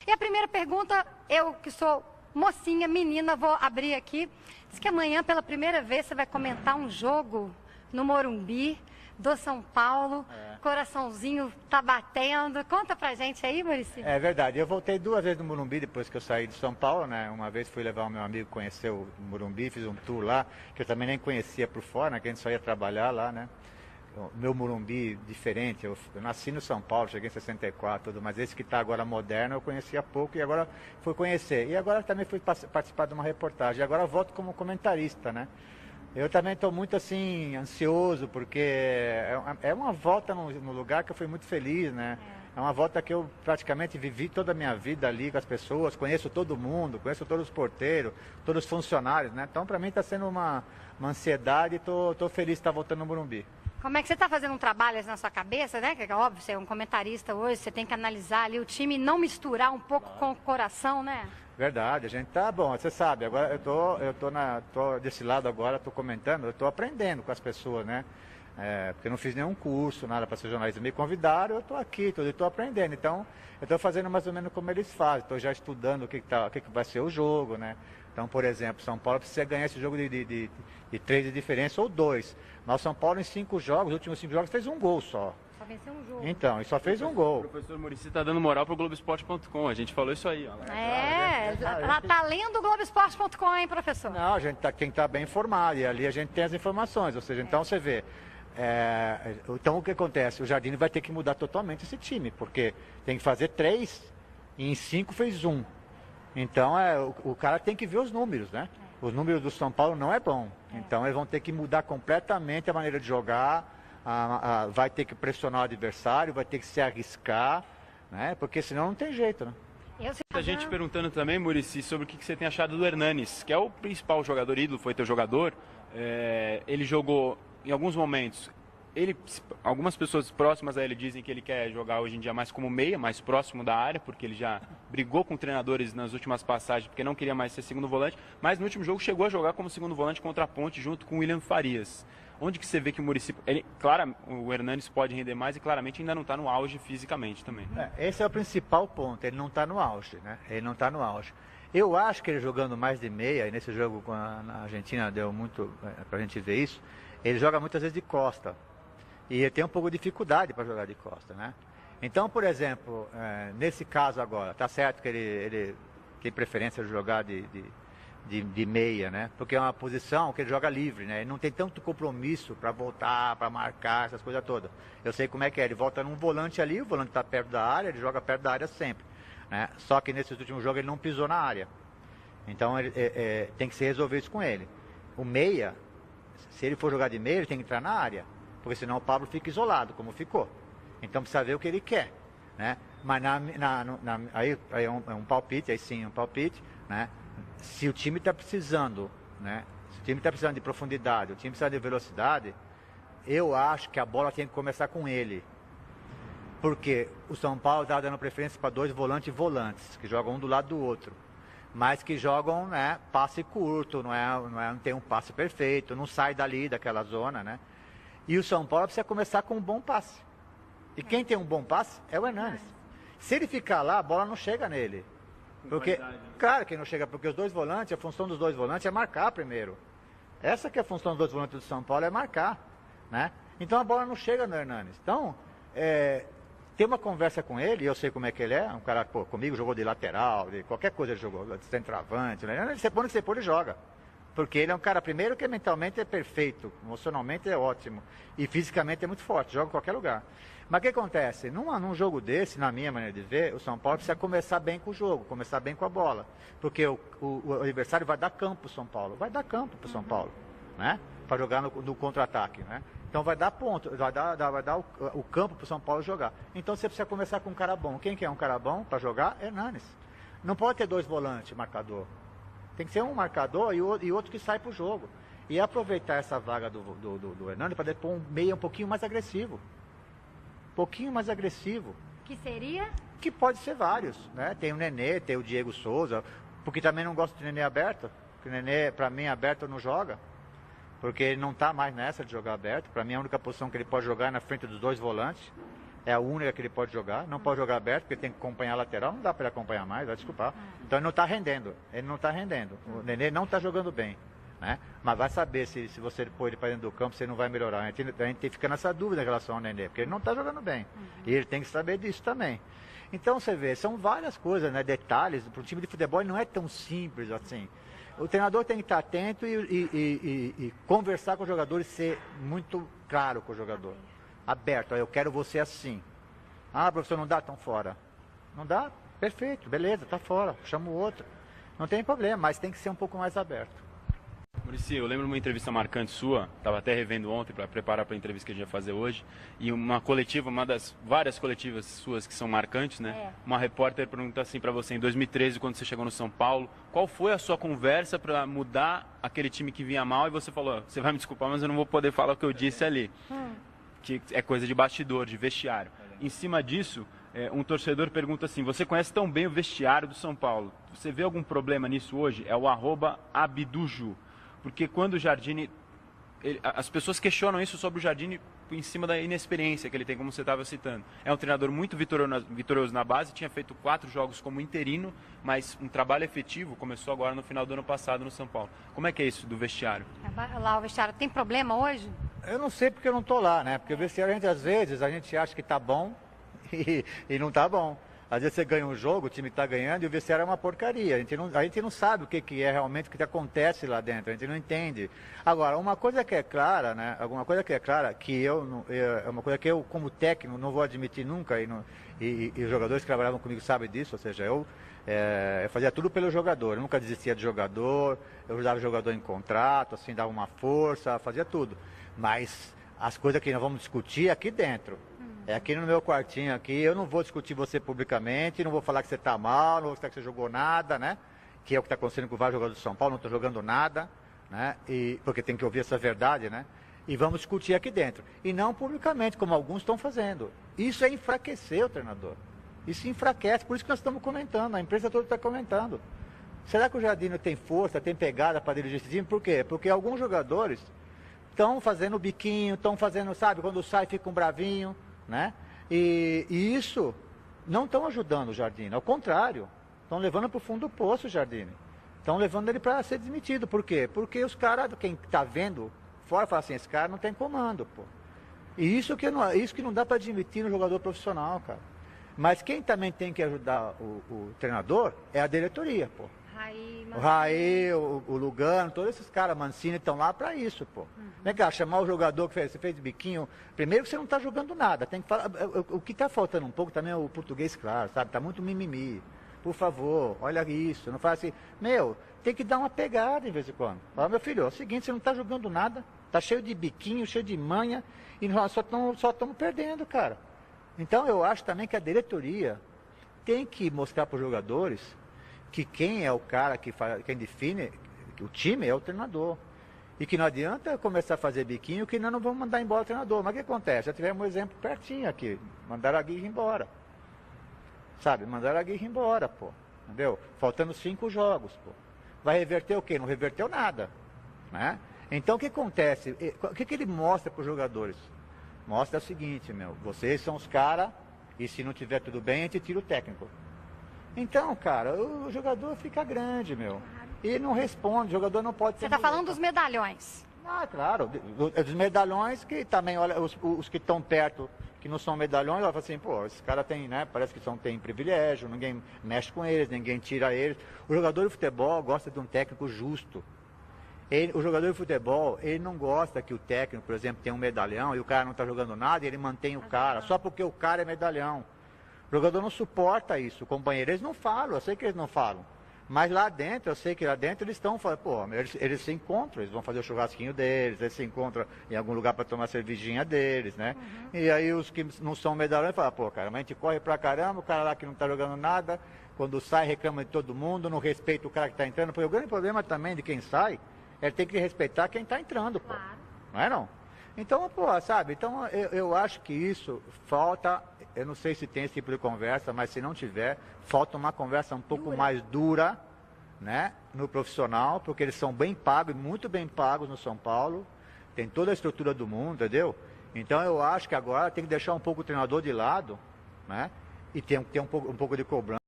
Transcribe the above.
E a primeira pergunta, eu que sou mocinha, menina, vou abrir aqui. Diz que amanhã, pela primeira vez, você vai comentar um jogo no Morumbi, do São Paulo. Coraçãozinho tá batendo. Conta pra gente aí, Muricy. É verdade. Eu voltei 2 vezes no Morumbi depois que eu saí de São Paulo, né? Uma vez fui levar o meu amigo conhecer o Morumbi, fiz um tour lá, que eu também nem conhecia por fora, né? Que a gente só ia trabalhar lá, né? O meu Morumbi diferente, eu nasci no São Paulo, cheguei em 64, tudo, mas esse que está agora moderno eu conhecia pouco e agora fui conhecer. E agora também fui participar de uma reportagem. E agora eu volto como comentarista, né? Eu também estou muito assim, ansioso, porque é uma volta no lugar que eu fui muito feliz, né? É uma volta que eu praticamente vivi toda a minha vida ali com as pessoas, conheço todo mundo, conheço todos os porteiros, todos os funcionários, né? Então para mim está sendo uma ansiedade e estou feliz de estar voltando no Morumbi. Como é que você está fazendo um trabalho na sua cabeça, né? Que é óbvio, você é um comentarista hoje, você tem que analisar ali o time e não misturar um pouco com o coração, né? Verdade, a gente tá bom, você sabe, agora eu tô desse lado agora, tô comentando, eu tô aprendendo com as pessoas, né? Porque eu não fiz nenhum curso, nada para ser jornalista, me convidaram, eu tô aqui, eu tô aprendendo, então eu tô fazendo mais ou menos como eles fazem, tô já estudando o que vai ser o jogo, né? Então, por exemplo, São Paulo precisa ganhar esse jogo de 3 de diferença ou 2. Mas São Paulo em 5 jogos, os últimos 5 jogos fez um gol só. Só venceu um jogo. Então, e só fez um gol. O professor Muricy tá dando moral pro Globoesporte.com, a gente falou isso aí, ó. Ela tá lendo o Globoesporte.com, hein, professor? Não, a gente tem que estar bem informado, e ali a gente tem as informações, ou seja, então você vê. Então o que acontece? O Jardine vai ter que mudar totalmente esse time, porque tem que fazer 3 e em 5 fez 1. Então o cara tem que ver os números, né? Os números do São Paulo não é bom. Então eles vão ter que mudar completamente a maneira de jogar, vai ter que pressionar o adversário, vai ter que se arriscar, né? Porque senão não tem jeito, né? A gente perguntando também, Muricy, sobre o que você tem achado do Hernanes, que é o principal jogador ídolo, foi teu jogador. Ele jogou em alguns momentos. Algumas pessoas próximas a ele dizem que ele quer jogar hoje em dia mais como meia, mais próximo da área, porque ele já brigou com treinadores nas últimas passagens, porque não queria mais ser segundo volante, mas no último jogo chegou a jogar como segundo volante contra a Ponte, junto com o William Farias. Onde que você vê que o Muricy... Claro, o Hernanes pode render mais e claramente ainda não está no auge fisicamente também. Esse é o principal ponto, ele não está no auge, né? Ele não está no auge. Eu acho que ele jogando mais de meia, e nesse jogo com a Argentina deu muito para a gente ver isso, ele joga muitas vezes de costa. E ele tem um pouco de dificuldade para jogar de costa, né? Então, por exemplo, nesse caso agora, tá certo que ele tem preferência de jogar de meia, né? Porque é uma posição que ele joga livre, né? Ele não tem tanto compromisso para voltar, para marcar, essas coisas todas. Eu sei como é que é, ele volta num volante ali, o volante está perto da área, ele joga perto da área sempre, né? Só que nesses últimos jogos ele não pisou na área. Então, tem que se resolver isso com ele. O meia, se ele for jogar de meia, ele tem que entrar na área. Porque senão o Pablo fica isolado, como ficou. Então precisa ver o que ele quer, né? Mas aí é um palpite, aí sim, um palpite, né? Se o time está precisando, né? Se o time está precisando de profundidade, o time precisa de velocidade, eu acho que a bola tem que começar com ele. Porque o São Paulo está dando preferência para 2 volantes, que jogam um do lado do outro. Mas que jogam, né, passe curto, não tem um passe perfeito, não sai dali daquela zona, né? E o São Paulo precisa começar com um bom passe. E quem tem um bom passe é o Hernanes. Se ele ficar lá, a bola não chega nele. Porque, claro que não chega, porque os 2 volantes, a função dos 2 volantes é marcar primeiro. Essa que é a função dos 2 volantes do São Paulo, é marcar, né? Então a bola não chega no Hernanes. Então, tem uma conversa com ele, eu sei como é que ele é, um cara, comigo jogou de lateral, de qualquer coisa ele jogou, de centroavante, né? Onde você pôr, ele joga. Porque ele é um cara, primeiro, que mentalmente é perfeito, emocionalmente é ótimo, e fisicamente é muito forte, joga em qualquer lugar. Mas o que acontece? Num jogo desse, na minha maneira de ver, o São Paulo precisa começar bem com o jogo, começar bem com a bola. Porque o adversário vai dar campo para o São Paulo, vai dar campo para o São Paulo, né? Para jogar no contra-ataque, né? Então vai dar ponto, vai dar o campo para o São Paulo jogar. Então você precisa começar com um cara bom. Quem que é um cara bom para jogar? Hernanes. Não pode ter 2 volantes marcador. Tem que ser um marcador e outro que sai para o jogo. E aproveitar essa vaga do Hernanes para depois um meia um pouquinho mais agressivo. Um pouquinho mais agressivo. Que seria? Que pode ser vários, né? Tem o Nenê, tem o Diego Souza, porque também não gosto de Nenê aberto. Porque o Nenê, para mim, aberto não joga. Porque ele não está mais nessa de jogar aberto. Para mim, a única posição que ele pode jogar é na frente dos 2 volantes. é a única que ele pode jogar, não pode jogar aberto, porque tem que acompanhar a lateral, não dá para ele acompanhar mais, vai desculpar. Então ele não está rendendo, o Nenê não está jogando bem, né? Mas vai saber se você pôr ele para dentro do campo, você não vai melhorar. A gente fica nessa dúvida em relação ao Nenê, porque ele não está jogando bem, e ele tem que saber disso também. Então você vê, são várias coisas, né? Detalhes, para o time de futebol não é tão simples assim. O treinador tem que estar atento e conversar com os jogadores, ser muito claro com o jogador. Aberto, eu quero você assim. Ah, professor, não dá? Então fora. Não dá? Perfeito, beleza, tá fora, chama o outro. Não tem problema, mas tem que ser um pouco mais aberto. Muricy, eu lembro de uma entrevista marcante sua, estava até revendo ontem para preparar para a entrevista que a gente ia fazer hoje, e uma coletiva, uma das várias coletivas suas que são marcantes, né? Uma repórter pergunta assim para você, em 2013, quando você chegou no São Paulo, qual foi a sua conversa para mudar aquele time que vinha mal? E você falou, você vai me desculpar, mas eu não vou poder falar o que eu disse ali, que é coisa de bastidor, de vestiário. Em cima disso, um torcedor pergunta assim, você conhece tão bem o vestiário do São Paulo, você vê algum problema nisso hoje? É o @Abduju. Porque quando o Jardine, as pessoas questionam isso sobre o Jardine em cima da inexperiência que ele tem, como você estava citando. É um treinador muito vitorioso na base, tinha feito 4 jogos como interino, mas um trabalho efetivo começou agora no final do ano passado no São Paulo. Como é que é isso do vestiário? Lá o vestiário tem problema hoje? Eu não sei porque eu não estou lá, né? Porque o vestiário, às vezes, a gente acha que está bom e não está bom. Às vezes você ganha um jogo, o time está ganhando e o vestiário é uma porcaria. A gente não sabe o que é realmente o que acontece lá dentro, a gente não entende. Agora, uma coisa que é clara, né? Alguma coisa que é clara, que é uma coisa que eu, como técnico, não vou admitir nunca, e os jogadores que trabalhavam comigo sabem disso, ou seja, eu fazia tudo pelo jogador, eu nunca desistia de jogador, eu ajudava o jogador em contrato, assim, dava uma força, fazia tudo. Mas as coisas que nós vamos discutir é aqui dentro. É aqui no meu quartinho aqui, eu não vou discutir você publicamente, não vou falar que você está mal, não vou falar que você jogou nada, né? Que é o que está acontecendo com vários jogadores do São Paulo, não estou jogando nada, né? Porque tem que ouvir essa verdade, né? E vamos discutir aqui dentro. E não publicamente, como alguns estão fazendo. Isso é enfraquecer o treinador. Isso enfraquece, por isso que nós estamos comentando, a imprensa toda está comentando. Será que o Jardine tem força, tem pegada para dirigir esse time? Por quê? Porque alguns jogadores estão fazendo biquinho, estão fazendo, sabe, quando sai fica um bravinho, né? E isso não estão ajudando o Jardine, ao contrário, estão levando para o fundo do poço o Jardine. Estão levando ele para ser demitido. Por quê? Porque os caras, quem está vendo fora, fala assim, esse cara não tem comando, pô. E isso que não dá para admitir no jogador profissional, cara. Mas quem também tem que ajudar o treinador é a diretoria, pô. O Raí, o Lugano, todos esses caras, Mancini, estão lá para isso, pô. Vem cá, chamar o jogador que você fez biquinho. Primeiro que você não está jogando nada. Tem que falar. O que está faltando um pouco também é o português, claro, sabe? Está muito mimimi. Por favor, olha isso. Não faz assim. Tem que dar uma pegada de vez em quando. Fala, meu filho, é o seguinte, você não está jogando nada. Está cheio de biquinho, cheio de manha. E nós só estamos perdendo, cara. Então eu acho também que a diretoria tem que mostrar para os jogadores que quem é o cara quem define o time é o treinador. E que não adianta começar a fazer biquinho, que nós não vamos mandar embora o treinador. Mas o que acontece? Já tivemos um exemplo pertinho aqui. Mandaram a Aguirre embora. Sabe? Mandaram a Aguirre embora, pô. Entendeu? Faltando 5 jogos, pô. Vai reverter o quê? Não reverteu nada. Né? Então o que acontece? O que ele mostra para os jogadores? Mostra o seguinte, vocês são os caras, e se não tiver tudo bem, a gente tira o técnico. Então, cara, o jogador fica grande, e não responde, o jogador não pode... Você está falando dos medalhões. Ah, claro, dos medalhões que também, olha, os que estão perto, que não são medalhões, ela fala assim, pô, esses caras têm, né, parece que têm privilégio, ninguém mexe com eles, ninguém tira eles. O jogador de futebol gosta de um técnico justo. O jogador de futebol, ele não gosta que o técnico, por exemplo, tem um medalhão e o cara não está jogando nada e ele mantém o cara, só porque o cara é medalhão. O jogador não suporta isso, o companheiro, eles não falam, eu sei que eles não falam. Mas lá dentro, eu sei que lá dentro eles estão falando, pô, eles se encontram, eles vão fazer o churrasquinho deles, eles se encontram em algum lugar para tomar a cervejinha deles, né? E aí os que não são medalhões falam, pô, cara, mas a gente corre pra caramba, o cara lá que não está jogando nada, quando sai reclama de todo mundo, não respeita o cara que está entrando, porque o grande problema também de quem sai, ele tem que respeitar quem está entrando, pô. Claro. Não é não? Então, pô, sabe? Então, eu acho que isso falta, eu não sei se tem esse tipo de conversa, mas se não tiver, falta uma conversa um pouco mais dura, né? No profissional, porque eles são bem pagos, muito bem pagos no São Paulo, tem toda a estrutura do mundo, entendeu? Então eu acho que agora tem que deixar um pouco o treinador de lado, né? E tem que ter um pouco de cobrança.